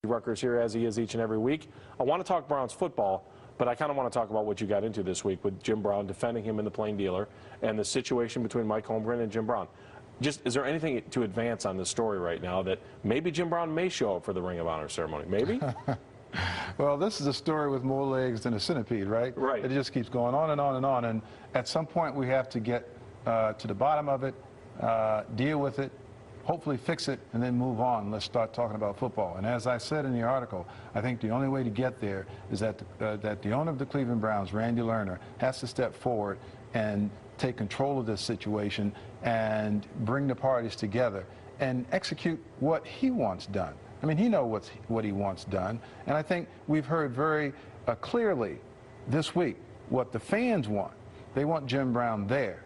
Rucker's here, as he is each and every week. I want to talk Browns football, but I kind of want to talk about what you got into this week with Jim Brown defending him in the Plain Dealer and the situation between Mike Holmgren and Jim Brown. Just, is there anything to advance on this story right now that maybe Jim Brown may show up for the Ring of Honor ceremony? Maybe? Well, this is a story with more legs than a centipede, right? Right. It just keeps going on and on and on. And at some point, we have to get to the bottom of it, deal with it, hopefully fix it, and then move on. Let's start talking about football. And as I said in the article, I think the only way to get there is that the owner of the Cleveland Browns, Randy Lerner, has to step forward and take control of this situation and bring the parties together and execute what he wants done. I mean, he knows what he wants done, and I think we've heard very clearly this week what the fans want. They want Jim Brown there.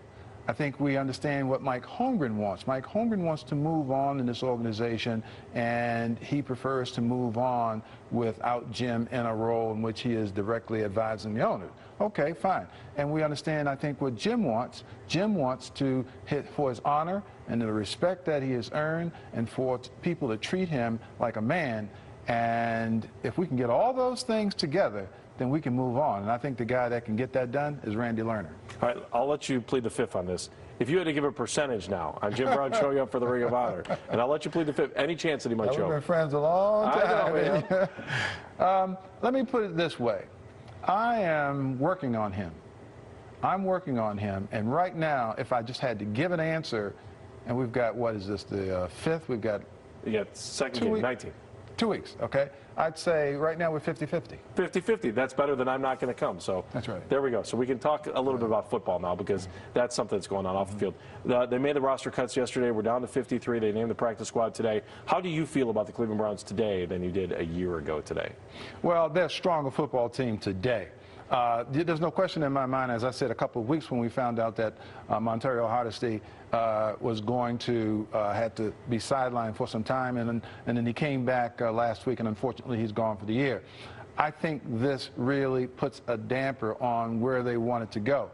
I think we understand what Mike Holmgren wants. Mike Holmgren wants to move on in this organization, and he prefers to move on without Jim in a role in which he is directly advising the owner. Okay, fine. And we understand, I think, what Jim wants. Jim wants to hit for his honor and the respect that he has earned, and for people to treat him like a man. And if we can get all those things together, then we can move on. And I think the guy that can get that done is Randy Lerner. All right, I'll let you plead the fifth on this. If you had to give a percentage now on Jim Brown showing up for the Ring of Honor, and I'll let you plead the fifth, any chance that he might show up? We've been friends a long time. I know, let me put it this way. I am working on him. I'm working on him. And right now, if I just had to give an answer, and we've got, what is this, the fifth? We've got... You got second game, 19. 2 weeks, okay? I'd say right now we're 50-50. 50-50. That's better than I'm not going to come. So that's right. There we go. So we can talk a little bit about football now, because that's something that's going on off the field. They made the roster cuts yesterday. We're down to 53. They named the practice squad today. How do you feel about the Cleveland Browns today than you did a year ago today? Well, they're a stronger football team today. There's no question in my mind, as I said a couple of weeks when we found out that Montario Hardesty was going to had to be sidelined for some time, and then he came back last week, and unfortunately he's gone for the year. I think this really puts a damper on where they wanted to go.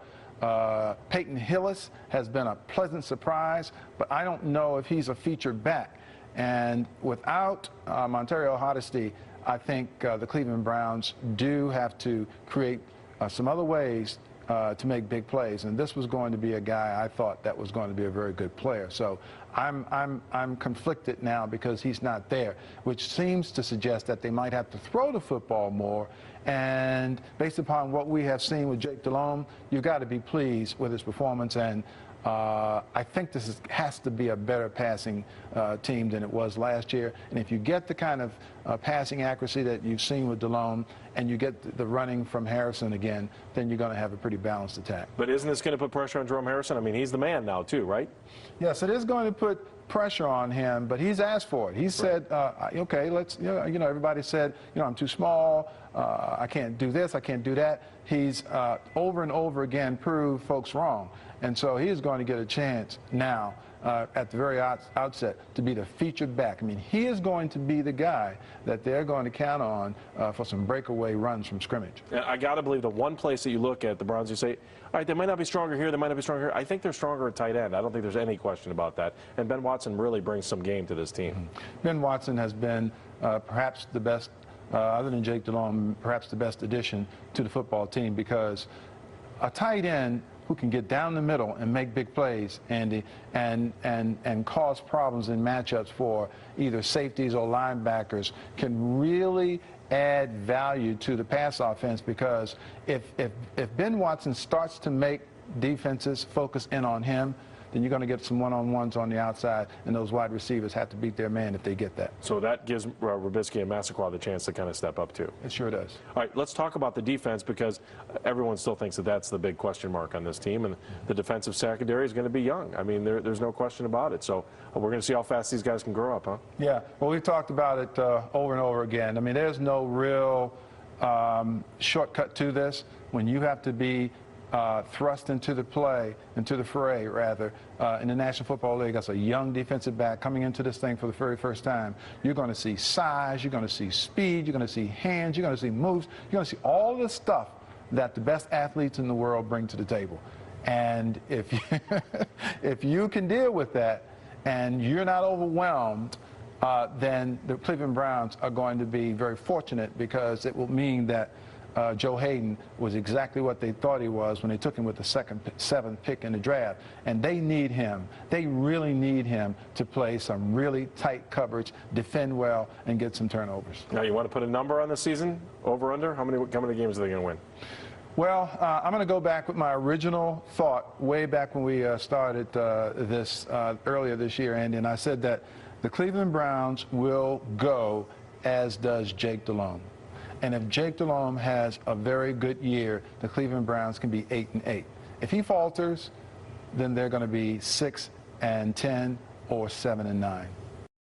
Peyton Hillis has been a pleasant surprise, but I don't know if he's a featured back. And without Montario Hardesty, I think the Cleveland Browns do have to create some other ways to make big plays, and this was going to be a guy I thought that was going to be a very good player. So I'm conflicted now because he's not there, which seems to suggest that they might have to throw the football more. And based upon what we have seen with Jake Delhomme, you've got to be pleased with his performance. And I think this has to be a better passing team than it was last year. And if you get the kind of passing accuracy that you've seen with Delhomme, and you get the running from Harrison again, then you're going to have a pretty balanced attack. But isn't this going to put pressure on Jerome Harrison? I mean, he's the man now too, right? Yes, it is going to put pressure on him, but he's asked for it. He said, okay, let's, you know, everybody said, I'm too small, I can't do this, I can't do that. He's over and over again proved folks wrong. And so he is going to get a chance now at the very outset to be the featured back. I mean, he is going to be the guy that they're going to count on for some breakaway runs from scrimmage. I got to believe the one place that you look at the Browns, you say, all right, they might not be stronger here, they might not be stronger here. I think they're stronger at tight end. I don't think there's any question about that. And Ben Watson really brings some game to this team. Ben Watson has been perhaps the best, other than Jake Delhomme, perhaps the best addition to the football team, because a tight end who can get down the middle and make big plays, Andy, and cause problems in matchups for either safeties or linebackers can really add value to the pass offense, because if Ben Watson starts to make defenses focus in on him, then you're going to get some one-on-ones on the outside, and those wide receivers have to beat their man if they get that. So that gives Robiskie and Massaquoi the chance to kind of step up too. It sure does. All right, let's talk about the defense, because everyone still thinks that that's the big question mark on this team, and the defensive secondary is going to be young. I mean, there's no question about it. So we're going to see how fast these guys can grow up, huh? Yeah, well, we've talked about it over and over again. I mean, there's no real shortcut to this. When you have to be thrust into the fray, rather, in the National Football League as a young defensive back coming into this thing for the very first time, you're going to see size, you're going to see speed, you're going to see hands, you're going to see moves, you're going to see all the stuff that the best athletes in the world bring to the table. And if you can deal with that, and you're not overwhelmed then the Cleveland Browns are going to be very fortunate, because it will mean that Joe Hayden was exactly what they thought he was when they took him with the seventh pick in the draft. And they need him. They really need him to play some really tight coverage, defend well, and get some turnovers. Now, you want to put a number on the season? Over, under? How many games are they going to win? Well, I'm going to go back with my original thought way back when we started this earlier this year, Andy, and I said that the Cleveland Browns will go as does Jake Delhomme. And if Jake Delhomme has a very good year, the Cleveland Browns can be 8-8. If he falters, then they're going to be 6-10 or 7-9.